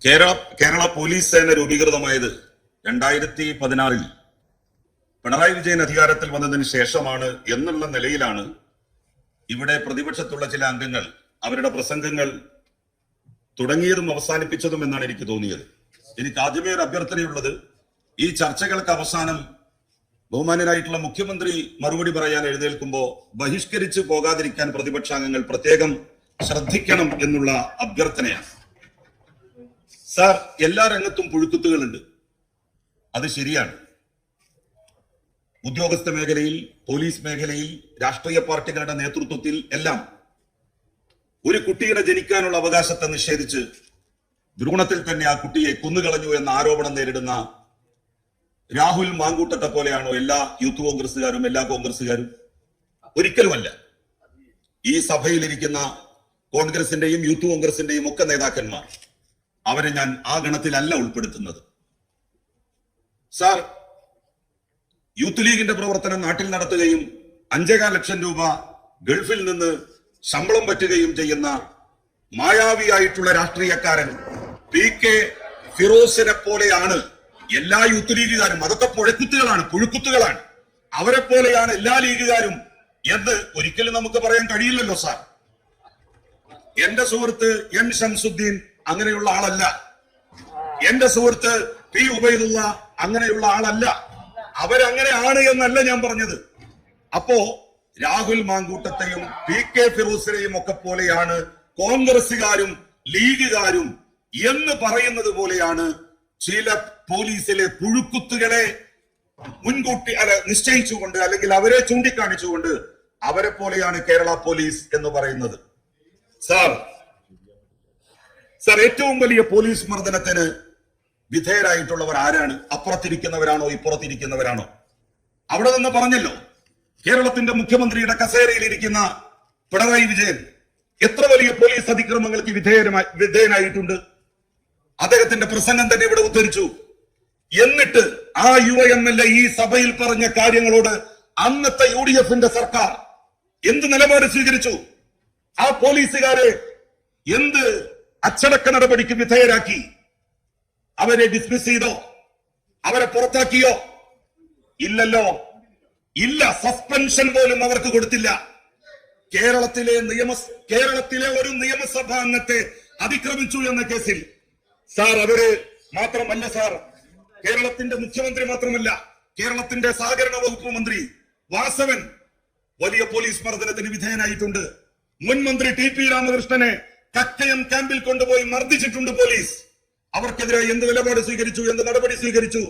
Kerala police സേന രൂപീകൃതമായത് 2016 പിണറായി വിജയൻ അധികാരത്തിൽ വന്നതിന് ശേഷമാണ് എന്നുള്ള നിലയിലാണ് ഇവിടെ പ്രതിപക്ഷത്തുള്ള ചില അംഗങ്ങൾ അവരുടെ പ്രസംഗങ്ങൾ തുടങ്ങിയതും അവസാനിപ്പിച്ചതും എന്നാണ് എനിക്ക് തോന്നിയത്. എനിക്ക് ആദ്യമേ ഒരു അഭ്യർത്ഥനയുള്ളത്, ഈ ചർച്ചകൾക്ക് അവസാനം ബഹുമാന്യനായിട്ടുള്ള മുഖ്യമന്ത്രി മറുപടി പറയാൻ എഴുന്നേൽക്കുമ്പോൾ ബഹിഷ്കരിച്ചു പോകാതിരിക്കാൻ പ്രതിപക്ഷാംഗങ്ങൾ പ്രത്യേകം ശ്രദ്ധിക്കണം എന്നുള്ള അഭ്യർത്ഥനയാണ്. സാർ, എല്ലാ രംഗത്തും പുഴുക്കുത്തുകളുണ്ട്, അത് ശരിയാണ്. ഉദ്യോഗസ്ഥ മേഖലയിൽ, പോലീസ് മേഖലയിൽ, രാഷ്ട്രീയ പാർട്ടികളുടെ നേതൃത്വത്തിൽ എല്ലാം ഒരു കുട്ടിയുടെ ജനിക്കാനുള്ള അവകാശത്തെ നിഷേധിച്ച് ഭ്രൂണത്തിൽ തന്നെ ആ കുട്ടിയെ കൊന്നുകളഞ്ഞു എന്ന ആരോപണം നേരിടുന്ന രാഹുൽ മാങ്കൂട്ടത്തെ പോലെയാണോ എല്ലാ യൂത്ത് കോൺഗ്രസുകാരും, എല്ലാ കോൺഗ്രസുകാരും? ഒരിക്കലുമല്ല. ഈ സഭയിലിരിക്കുന്ന കോൺഗ്രസിന്റെയും യൂത്ത് കോൺഗ്രസിന്റെയും ഒക്കെ നേതാക്കന്മാർ, അവരെ ഞാൻ ആ ഗണത്തിലല്ല ഉൾപ്പെടുത്തുന്നത്. സാർ, യൂത്ത് ലീഗിന്റെ പ്രവർത്തനം നാട്ടിൽ നടത്തുകയും 5.25 ലക്ഷം രൂപ ഗൾഫിൽ നിന്ന് ശമ്പളം പറ്റുകയും ചെയ്യുന്ന മായാവിയായിട്ടുള്ള രാഷ്ട്രീയക്കാരൻ PK ഫിറോസിനെ പോലെയാണ് എല്ലാ യൂത്ത് ലീഗുകാരും. അതൊക്കെ പുഴുക്കുത്തുകളാണ്. അവരെ പോലെയാണ് എല്ലാ ലീഗുകാരും എന്ന് ഒരിക്കലും നമുക്ക് പറയാൻ കഴിയില്ലല്ലോ സാർ. എന്റെ സുഹൃത്ത് M ഷംസുദ്ദീൻ അങ്ങനെയുള്ള ആളല്ല. എന്റെ സുഹൃത്ത് P ഉബൈദുള്ള അങ്ങനെയുള്ള ആളല്ല. അവരങ്ങനെയാണ് എന്നല്ല ഞാൻ പറഞ്ഞത്. അപ്പോ രാഹുൽ മാങ്കൂട്ടത്തെയും PK ഫിറോസിനെയും ഒക്കെ പോലെയാണ് കോൺഗ്രസുകാരും ലീഗുകാരും എന്ന് പറയുന്നത് പോലെയാണ് ചില പോലീസിലെ പുഴുക്കുത്തുകളെ മുൻകൂട്ടി നിശ്ചയിച്ചുകൊണ്ട് അല്ലെങ്കിൽ അവരെ ചൂണ്ടിക്കാണിച്ചുകൊണ്ട് അവരെ പോലെയാണ് കേരള പോലീസ് എന്ന് പറയുന്നത്. സാർ, ഏറ്റവും വലിയ പോലീസ് മർദ്ദനത്തിന് വിധേയരായിട്ടുള്ളവർ ആരാണ്? അപ്പുറത്തിരിക്കുന്നവരാണോ ഇപ്പുറത്തിരിക്കുന്നവരാണോ? അവിടെ നിന്ന് പറഞ്ഞല്ലോ, കേരളത്തിന്റെ മുഖ്യമന്ത്രിയുടെ കസേരയിലിരിക്കുന്ന പിണറായി വിജയൻ എത്ര വലിയ പോലീസ് അതിക്രമങ്ങൾക്ക് വിധേയനായിട്ടുണ്ട്. അദ്ദേഹത്തിന്റെ പ്രസംഗം തന്നെ ഇവിടെ ഉദ്ധരിച്ചു. എന്നിട്ട് ആ UMLA ഈ സഭയിൽ പറഞ്ഞ കാര്യങ്ങളോട് അന്നത്തെ UDF-ന്റെ സർക്കാർ എന്ത് നിലപാട് സ്വീകരിച്ചു? ആ പോലീസുകാരെ എന്ത് അച്ചടക്ക നടപടിക്ക് വിധേയരാക്കി? അവരെ ഡിസ്മിസ് ചെയ്തോ? അവരെ പുറത്താക്കിയോ? ഇല്ലല്ലോ, ഇല്ല. സസ്പെൻഷൻ പോലും അവർക്ക് കൊടുത്തില്ല. കേരളത്തിലെ ഒരു നിയമസഭാ അംഗത്തെ അതിക്രമിച്ചു എന്ന കേസിൽ സാർ, അവര് മാത്രമല്ല സാർ, കേരളത്തിന്റെ മുഖ്യമന്ത്രി മാത്രമല്ല, കേരളത്തിന്റെ സഹകരണ വകുപ്പ് മന്ത്രി വാസവൻ വലിയ പോലീസ് മർദ്ദനത്തിന് വിധേയനായിട്ടുണ്ട്. മുൻ മന്ത്രി TP രാമകൃഷ്ണനെ കക്കയം ക്യാമ്പിൽ കൊണ്ടുപോയി മർദ്ദിച്ചിട്ടുണ്ട് പോലീസ്. അവർക്കെതിരെ എന്ത് നിലപാട് സ്വീകരിച്ചു, എന്ത് നടപടി സ്വീകരിച്ചു?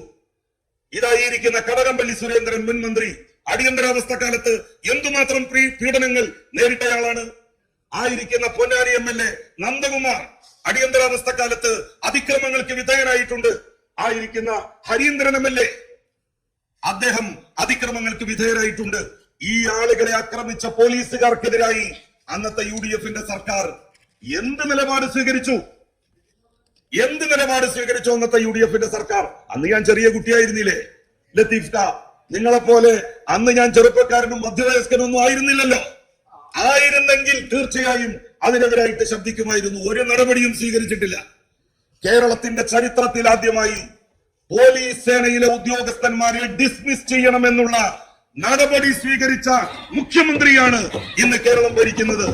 ഇതായിരിക്കുന്ന കടകംപള്ളി സുരേന്ദ്രൻ മുൻ മന്ത്രി അടിയന്തരാവസ്ഥ കാലത്ത് എന്തുമാത്രം പീഡനങ്ങൾ നേരിട്ടയാളാണ്. ആയിരിക്കുന്ന പൊന്നാനി MLA നന്ദകുമാർ അടിയന്തരാവസ്ഥ കാലത്ത് അതിക്രമങ്ങൾക്ക് വിധേയനായിട്ടുണ്ട്. ആയിരിക്കുന്ന ഹരീന്ദ്രൻ MLA അദ്ദേഹം അതിക്രമങ്ങൾക്ക് വിധേയരായിട്ടുണ്ട്. ഈ ആളുകളെ ആക്രമിച്ച പോലീസുകാർക്കെതിരായി അന്നത്തെ UDF-ന്റെ സർക്കാർ എന്ത് നിലപാട് സ്വീകരിച്ചു? അന്നത്തെ UDF-ന്റെ സർക്കാർ? അന്ന് ഞാൻ ചെറിയ കുട്ടിയായിരുന്നില്ലേ ലത്തീഫ് ക? നിങ്ങളെപ്പോലെ അന്ന് ഞാൻ ചെറുപ്പക്കാരനും മധ്യവയസ്കനൊന്നും ആയിരുന്നില്ലല്ലോ. ആയിരുന്നെങ്കിൽ തീർച്ചയായും അതിനെതിരായിട്ട് ശബ്ദിക്കുമായിരുന്നു. ഒരു നടപടിയും സ്വീകരിച്ചിട്ടില്ല. കേരളത്തിന്റെ ചരിത്രത്തിൽ ആദ്യമായി പോലീസ് സേനയിലെ ഉദ്യോഗസ്ഥന്മാരെ ഡിസ്മിസ് ചെയ്യണമെന്നുള്ള നടപടി സ്വീകരിച്ച മുഖ്യമന്ത്രിയാണ് ഇന്ന് കേരളം ഭരിക്കുന്നത്.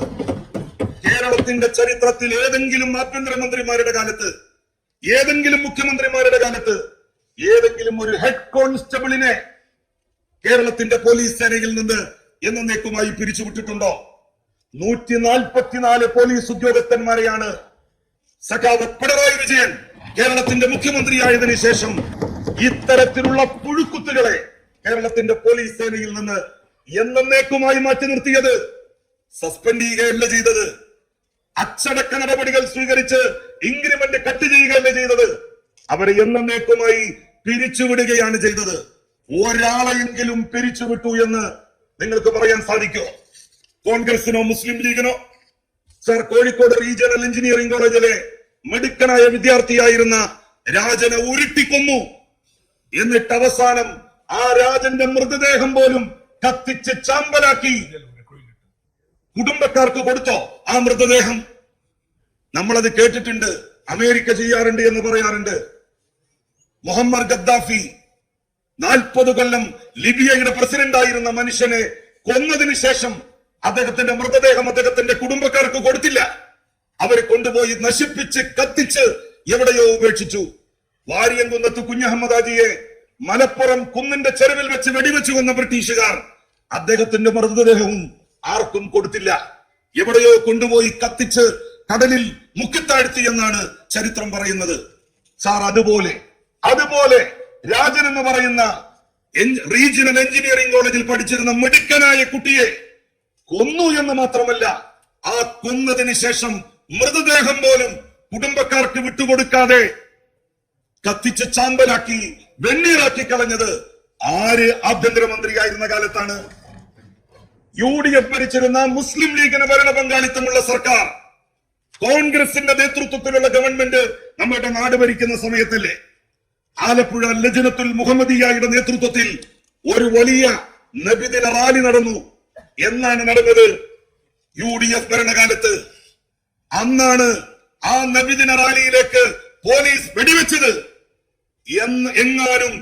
കേരളത്തിന്റെ ചരിത്രത്തിൽ ഏതെങ്കിലും ആഭ്യന്തരമന്ത്രിമാരുടെ കാലത്ത്, ഏതെങ്കിലും മുഖ്യമന്ത്രിമാരുടെ കാലത്ത് ഏതെങ്കിലും ഒരു ഹെഡ് കോൺസ്റ്റബിളിനെ കേരളത്തിന്റെ പോലീസ് സേനയിൽ നിന്ന് എന്നേക്കുമായി പിരിച്ചുവിട്ടിട്ടുണ്ടോ? 144 പോലീസ് ഉദ്യോഗസ്ഥന്മാരെയാണ് സഖാവ് പിണറായി വിജയൻ കേരളത്തിന്റെ മുഖ്യമന്ത്രിയായതിനു ശേഷം ഇത്തരത്തിലുള്ള പുഴുക്കുത്തുകളെ കേരളത്തിന്റെ പോലീസ് സേനയിൽ നിന്ന് എന്നേക്കുമായി മാറ്റി നിർത്തിയത്. സസ്പെൻഡ് ചെയ്യുകയല്ല ചെയ്തത്, അച്ചടക്ക നടപടികൾ സ്വീകരിച്ച് ഇൻക്രിമെന്റ് കട്ട് ചെയ്യുകയല്ല ചെയ്തത്, അവരെ എന്നേക്കുമായി പിരിച്ചുവിടുകയാണ് ചെയ്തത്. ഒരാളെയെങ്കിലും പിരിച്ചുവിട്ടു എന്ന് നിങ്ങൾക്ക് പറയാൻ സാധിക്കുമോ? കോൺഗ്രസിനോ മുസ്ലിം ലീഗിനോ? സർ, കോഴിക്കോട് റീജിയണൽ എഞ്ചിനീയറിംഗ് കോളേജിലെ മിടുക്കനായ വിദ്യാർത്ഥിയായിരുന്ന രാജനെ ഉരുട്ടിക്കൊന്നു. എന്നിട്ട് അവസാനം ആ രാജന്റെ മൃതദേഹം പോലും കത്തിച്ച് ചാമ്പലാക്കി കുടുംബക്കാർക്ക് കൊടുത്തോ ആ മൃതദേഹം? നമ്മളത് കേട്ടിട്ടുണ്ട്. അമേരിക്ക ചെയ്യാറുണ്ട് എന്ന് പറയാറുണ്ട്. മുഹമ്മദ് ഗദ്ദാഫി 40 കൊല്ലം ലിബിയയുടെ പ്രസിഡന്റ് ആയിരുന്ന മനുഷ്യനെ കൊന്നതിന് ശേഷം അദ്ദേഹത്തിന്റെ മൃതദേഹം അദ്ദേഹത്തിന്റെ കുടുംബക്കാർക്ക് കൊടുത്തില്ല. അവർ കൊണ്ടുപോയി നശിപ്പിച്ച് കത്തിച്ച് എവിടെയോ ഉപേക്ഷിച്ചു. വാരിയംകുന്നത്ത് കുഞ്ഞഹമ്മദ് ഹാജിയെ മലപ്പുറം കുന്നിന്റെ ചെരുവിൽ വെച്ച് വെടിവെച്ചു കൊന്ന ബ്രിട്ടീഷുകാർ അദ്ദേഹത്തിന്റെ മൃതദേഹവും ആർക്കും കൊടുത്തില്ല. എവിടെയോ കൊണ്ടുപോയി കത്തിച്ച് കടലിൽ മുക്കിത്താഴ്ത്തി എന്നാണ് ചരിത്രം പറയുന്നത്. സാർ, അതുപോലെ രാജൻ എന്ന് പറയുന്ന റീജിയണൽ എഞ്ചിനീയറിംഗ് കോളേജിൽ പഠിച്ചിരുന്ന മിടുക്കനായ കുട്ടിയെ കൊന്നു എന്ന് മാത്രമല്ല, ആ കൊന്നതിന് ശേഷം മൃതദേഹം പോലും കുടുംബക്കാർക്ക് വിട്ടുകൊടുക്കാതെ കത്തിച്ച് ചാമ്പലാക്കി വെണ്ണീറാക്കി കളഞ്ഞത് ആര് ആഭ്യന്തരമന്ത്രിയായിരുന്ന കാലത്താണ്? UDF ഭരിച്ചിരുന്ന മുസ്ലിം ലീഗിന് ഭരണ പങ്കാളിത്തമുള്ള സർക്കാർ, കോൺഗ്രസിന്റെ നേതൃത്വത്തിലുള്ള ഗവൺമെന്റ് നമ്മുടെ നാട് ഭരിക്കുന്ന സമയത്തല്ലേ ആലപ്പുഴ ലജ്നത്തുൽ മുഹമ്മദിയയുടെ നേതൃത്വത്തിൽ ഒരു വലിയ നബിദിന റാലി നടന്നു. എന്നാണ് നടന്നത്? UDF ഭരണകാലത്ത്. അന്നാണ് ആ നബിദിന റാലിയിലേക്ക് പോലീസ് വെടിവെച്ചത്. എങ്ങാനും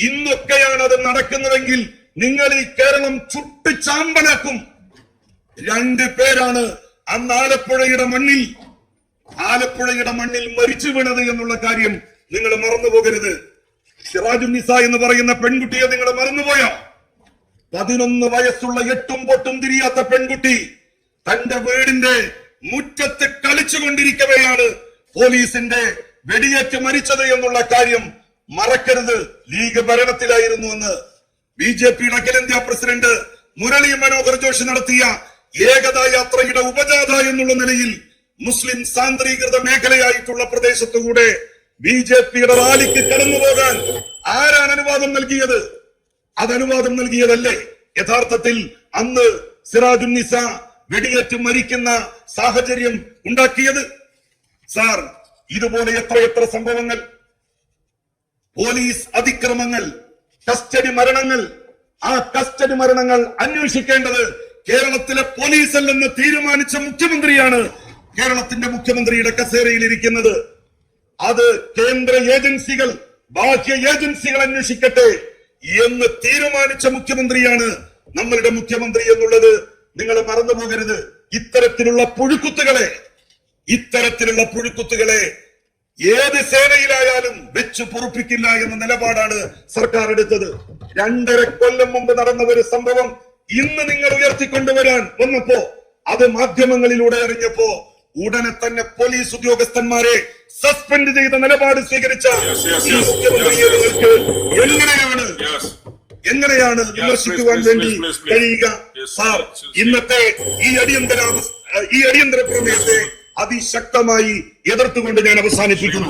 ഇന്നൊക്കെയാണ് അത് നടക്കുന്നതെങ്കിൽ നിങ്ങൾ ഈ കേരളം ചുട്ട് ചാമ്പലാക്കും. 2 പേരാണ് അന്ന് ആലപ്പുഴയുടെ മണ്ണിൽ മരിച്ചു വീണത് എന്നുള്ള കാര്യം നിങ്ങൾ മറന്നുപോകരുത്. സിറാജുന്നിസ എന്ന് പറയുന്ന പെൺകുട്ടിയെ നിങ്ങൾ മറന്നുപോയോ? 11 വയസ്സുള്ള 8ഉം പൊട്ടും തിരിയാത്ത പെൺകുട്ടി തന്റെ വീടിന്റെ മുറ്റത്ത് കളിച്ചുകൊണ്ടിരിക്കവെയാണ് പോലീസിന്റെ വെടിയേറ്റ് മരിച്ചത് എന്നുള്ള കാര്യം മറക്കരുത്. ലീഗ് ഭരണത്തിലായിരുന്നു എന്ന് BJPയുടെ അഖിലേന്ത്യാ പ്രസിഡന്റ് മുരളി മനോഹർ ജോഷി നടത്തിയ ഏകതാ യാത്രയുടെ ഉപജാഥ എന്നുള്ള നിലയിൽ മുസ്ലിം സാന്ദ്രീകൃത മേഖലയായിട്ടുള്ള പ്രദേശത്തുകൂടെ BJPയുടെ റാലിക്ക് കടന്നുപോകാൻ ആരാണ് അനുവാദം നൽകിയത്? അതനുവാദം നൽകിയതല്ലേ യഥാർത്ഥത്തിൽ അന്ന് സിറാജുന്നിസ വെടിയേറ്റ് മരിക്കുന്ന സാഹചര്യം ഉണ്ടാക്കിയത്? സാർ, ഇതുപോലെ എത്രയെത്ര സംഭവങ്ങൾ, പോലീസ് അതിക്രമങ്ങൾ, കസ്റ്റഡി മരണങ്ങൾ. ആ കസ്റ്റഡി മരണങ്ങൾ അന്വേഷിക്കേണ്ടത് കേരളത്തിലെ പോലീസ് അല്ലെന്ന് തീരുമാനിച്ച മുഖ്യമന്ത്രിയാണ് കേരളത്തിന്റെ മുഖ്യമന്ത്രിയുടെ കസേരയിൽ ഇരിക്കുന്നത്. അത് കേന്ദ്ര ഏജൻസികൾ, ബാഹ്യ ഏജൻസികൾ അന്വേഷിക്കട്ടെ എന്ന് തീരുമാനിച്ച മുഖ്യമന്ത്രിയാണ് നമ്മളുടെ മുഖ്യമന്ത്രി എന്നുള്ളത് നിങ്ങൾ മറന്നുപോകരുത്. ഇത്തരത്തിലുള്ള പുഴുക്കുത്തുകളെ ഏത് സേനയിലായാലും വെച്ച് പൊറുപ്പിക്കില്ല എന്ന നിലപാടാണ് സർക്കാർ എടുത്തത്. 2.5 കൊല്ലം മുമ്പ് നടന്ന ഒരു സംഭവം ഇന്ന് നിങ്ങൾ ഉയർത്തിക്കൊണ്ടുവരാൻ വന്നപ്പോ, അത് മാധ്യമങ്ങളിലൂടെ അറിഞ്ഞപ്പോ ഉടനെ തന്നെ പോലീസ് ഉദ്യോഗസ്ഥന്മാരെ സസ്പെൻഡ് ചെയ്ത നിലപാട് സ്വീകരിച്ച ഈ മുഖ്യമന്ത്രിയെ നിങ്ങൾക്ക് എങ്ങനെയാണ് വിമർശിക്കുവാൻ വേണ്ടി കഴിയുക? സാർ, ഇന്നത്തെ ഈ അടിയന്തര പ്രമേയത്തെ അതിശക്തമായി എതിർത്തുകൊണ്ട് ഞാൻ അവസാനിപ്പിക്കുന്നു.